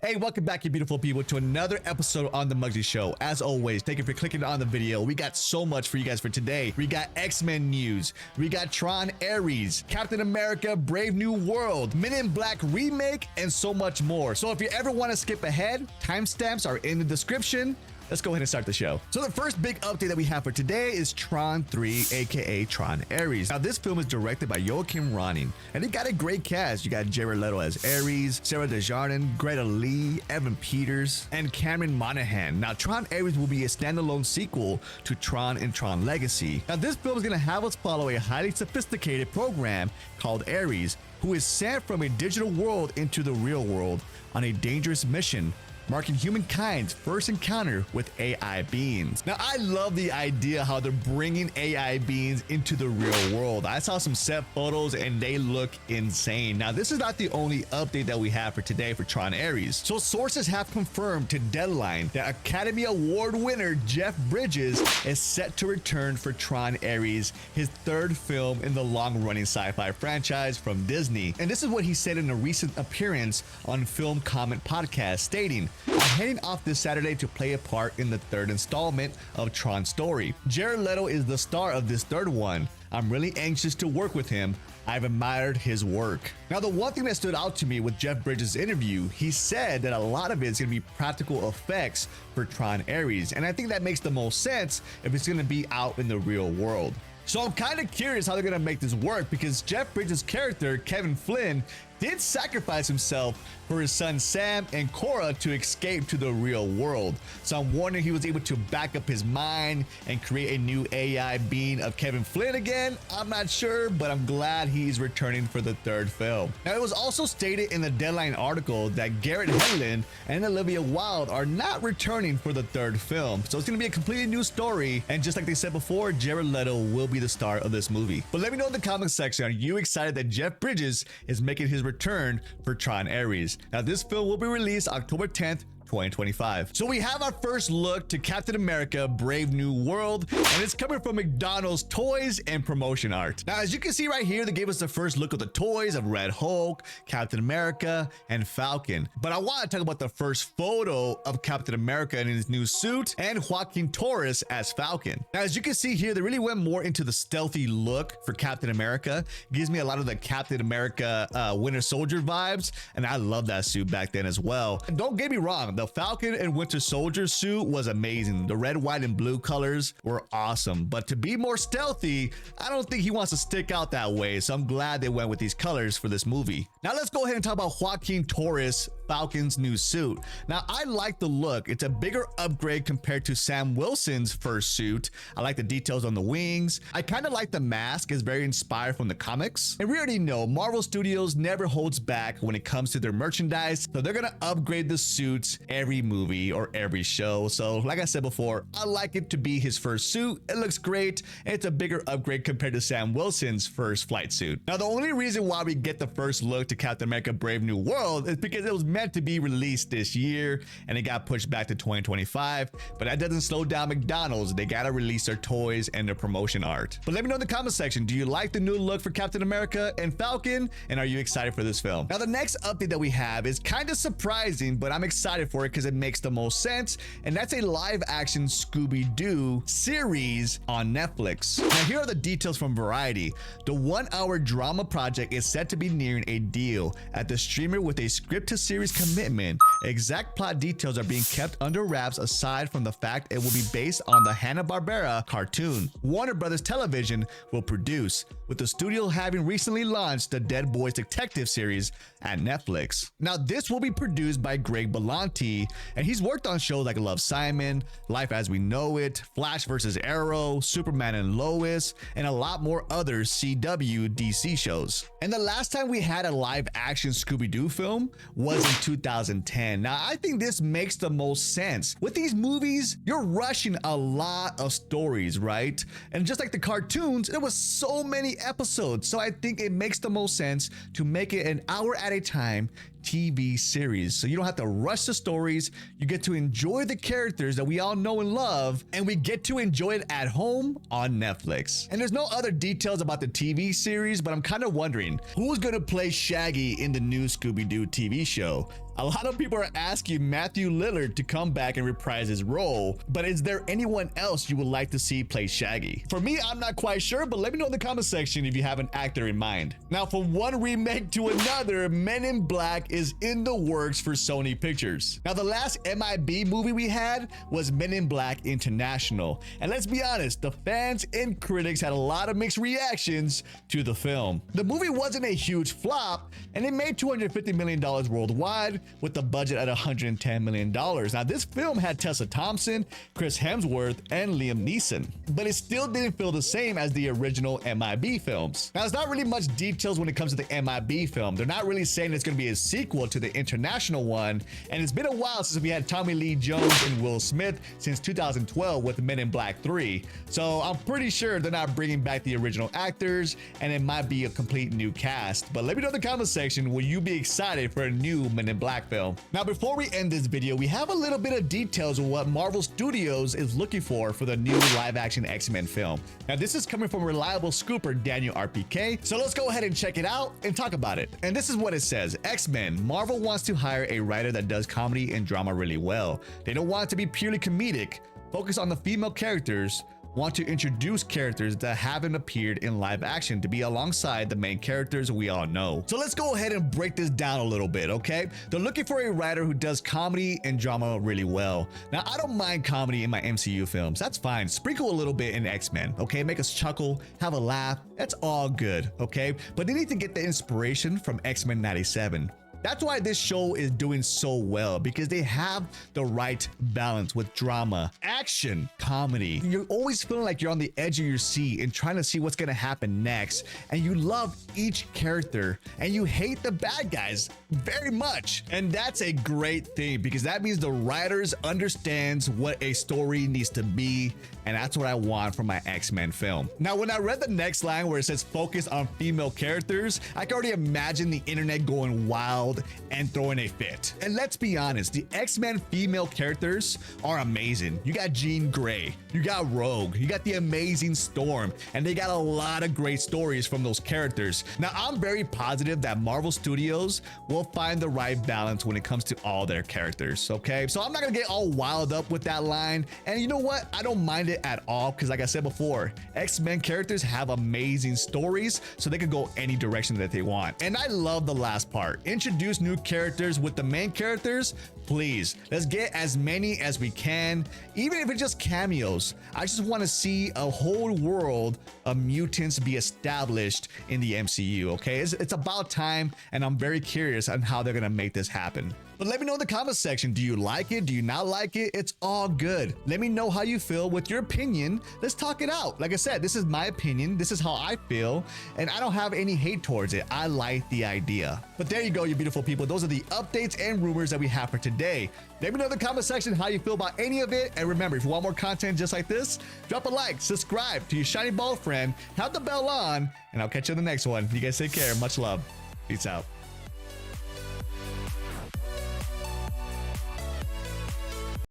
Hey, welcome back, you beautiful people, to another episode on The Muggsy Show. As always, thank you for clicking on the video. We got so much for you guys for today. We got X-Men news. We got Tron Ares, Captain America, Brave New World, Men in Black remake, and so much more. So if you ever want to skip ahead, timestamps are in the description. Let's go ahead and start the show. So the first big update that we have for today is Tron 3, aka Tron Ares. Now this film is directed by Joachim Ronning, and it got a great cast. You got Jared Leto as Ares, Sarah Desjardins, Greta Lee, Evan Peters, and Cameron Monaghan. Now Tron Ares will be a standalone sequel to Tron and Tron Legacy. Now this film is gonna have us follow a highly sophisticated program called Ares, who is sent from a digital world into the real world on a dangerous mission, marking humankind's first encounter with AI beings. Now, I love the idea how they're bringing AI beings into the real world. I saw some set photos and they look insane. Now, this is not the only update that we have for today for Tron Ares. So sources have confirmed to Deadline that Academy Award winner Jeff Bridges is set to return for Tron Ares, his third film in the long-running sci-fi franchise from Disney. And this is what he said in a recent appearance on Film Comment Podcast, stating, "I'm heading off this Saturday to play a part in the third installment of Tron's story. Jared Leto is the star of this third one. I'm really anxious to work with him. I've admired his work." Now, the one thing that stood out to me with Jeff Bridges' interview, he said that a lot of it is going to be practical effects for Tron Ares, and I think that makes the most sense if it's going to be out in the real world. So I'm kind of curious how they're going to make this work, because Jeff Bridges' character, Kevin Flynn, did sacrifice himself for his son Sam and Cora to escape to the real world. So I'm wondering if he was able to back up his mind and create a new AI being of Kevin Flynn again. I'm not sure, but I'm glad he's returning for the third film. Now, it was also stated in the Deadline article that Garrett Hedlund and Olivia Wilde are not returning for the third film. So it's going to be a completely new story. And just like they said before, Jared Leto will be the star of this movie. But let me know in the comment section, are you excited that Jeff Bridges is making his return for Tron Ares? Now, this film will be released October 10th, 2025. So we have our first look to Captain America Brave New World, and it's coming from McDonald's toys and promotion art. Now, as you can see right here, they gave us the first look of the toys of Red Hulk, Captain America, and Falcon. But I want to talk about the first photo of Captain America in his new suit and Joaquin Torres as Falcon. Now, as you can see here, they really went more into the stealthy look for Captain America. It gives me a lot of the Captain America Winter Soldier vibes, and I love that suit back then as well. And don't get me wrong, the Falcon and Winter Soldier suit was amazing. The red, white, and blue colors were awesome. But to be more stealthy, I don't think he wants to stick out that way. So I'm glad they went with these colors for this movie. Now let's go ahead and talk about Joaquin Torres, Falcon's new suit. Now, I like the look. It's a bigger upgrade compared to Sam Wilson's first suit. I like the details on the wings. I kind of like the mask. It's very inspired from the comics. And we already know Marvel Studios never holds back when it comes to their merchandise. So they're going to upgrade the suits every movie or every show. So like I said before, I like it to be his first suit. It looks great, and it's a bigger upgrade compared to Sam Wilson's first flight suit. Now, the only reason why we get the first look to Captain America Brave New World is because it was meant to be released this year and it got pushed back to 2025, but that doesn't slow down McDonald's. They gotta release their toys and their promotion art. But let me know in the comment section, do you like the new look for Captain America and Falcon, and are you excited for this film? Now, the next update that we have is kind of surprising, but I'm excited for it because it makes the most sense, and that's a live action Scooby Doo series on Netflix. Now, here are the details from Variety. The 1-hour drama project is set to be nearing a deal at the streamer with a script to series commitment. Exact plot details are being kept under wraps aside from the fact it will be based on the Hanna-Barbera cartoon Warner Brothers Television will produce, with the studio having recently launched the Dead Boys Detective series at Netflix. Now, this will be produced by Greg Berlanti, and he's worked on shows like Love, Simon, Life as We Know It, Flash vs. Arrow, Superman and Lois, and a lot more other CW DC shows. And the last time we had a live action Scooby Doo film was in 2010. Now, I think this makes the most sense. With these movies, you're rushing a lot of stories, right? And just like the cartoons, there was so many episodes. So I think it makes the most sense to make it an hour at a time TV series. So you don't have to rush the stories. You get to enjoy the characters that we all know and love, and we get to enjoy it at home on Netflix. And there's no other details about the TV series, but I'm kind of wondering who's going to play Shaggy in the new Scooby Doo TV show. A lot of people are asking Matthew Lillard to come back and reprise his role, but is there anyone else you would like to see play Shaggy? For me, I'm not quite sure, but let me know in the comment section if you have an actor in mind. Now, from one remake to another, Men in Black is in the works for Sony Pictures. Now, the last MIB movie we had was Men in Black International, and let's be honest, the fans and critics had a lot of mixed reactions to the film. The movie wasn't a huge flop, and it made $250 million worldwide with the budget at $110 million. Now, this film had Tessa Thompson, Chris Hemsworth, and Liam Neeson, but it still didn't feel the same as the original MIB films. Now, there's not really much details when it comes to the MIB film. They're not really saying it's going to be a sequel to the international one, and it's been a while since we had Tommy Lee Jones and Will Smith since 2012 with Men in Black 3. So I'm pretty sure they're not bringing back the original actors, and it might be a complete new cast. But let me know in the comment section, will you be excited for a new Men in Black film? Now, before we end this video, we have a little bit of details of what Marvel Studios is looking for the new live-action X-Men film. Now, this is coming from reliable scooper Daniel RPK, so let's go ahead and check it out and talk about it. And this is what it says. X-Men, Marvel wants to hire a writer that does comedy and drama really well. They don't want it to be purely comedic, focus on the female characters, want to introduce characters that haven't appeared in live action to be alongside the main characters we all know. So let's go ahead and break this down a little bit, okay? They're looking for a writer who does comedy and drama really well. Now, I don't mind comedy in my MCU films. That's fine. Sprinkle a little bit in X-Men, okay? Make us chuckle, have a laugh. That's all good, okay? But they need to get the inspiration from X-Men 97. That's why this show is doing so well, because they have the right balance with drama, action, comedy. You're always feeling like you're on the edge of your seat and trying to see what's gonna happen next. And you love each character and you hate the bad guys very much. And that's a great thing, because that means the writers understands what a story needs to be. And that's what I want from my X-Men film. Now, when I read the next line where it says focus on female characters, I can already imagine the internet going wild and throwing a fit. And let's be honest, the X-Men female characters are amazing. You got Jean Grey, you got Rogue, you got the Amazing Storm, and they got a lot of great stories from those characters. Now, I'm very positive that Marvel Studios will find the right balance when it comes to all their characters, okay? So I'm not gonna get all wild up with that line. And you know what? I don't mind it at all, because like I said before, X-Men characters have amazing stories, so they can go any direction that they want. And I love the last part. Introduce new characters with the main characters. Please, let's get as many as we can, even if it's just cameos. I just want to see a whole world of mutants be established in the MCU, okay? It's about time, and I'm very curious on how they're gonna make this happen. But let me know in the comment section, do you like it? Do you not like it? It's all good. Let me know how you feel with your opinion. Let's talk it out. Like I said, this is my opinion. This is how I feel, and I don't have any hate towards it. I like the idea. But there you go, you beautiful people. Those are the updates and rumors that we have for today. Let me know in the comment section how you feel about any of it. And remember, if you want more content just like this, drop a like, subscribe to your shiny bald friend, have the bell on, and I'll catch you in the next one. You guys take care. Much love. Peace out.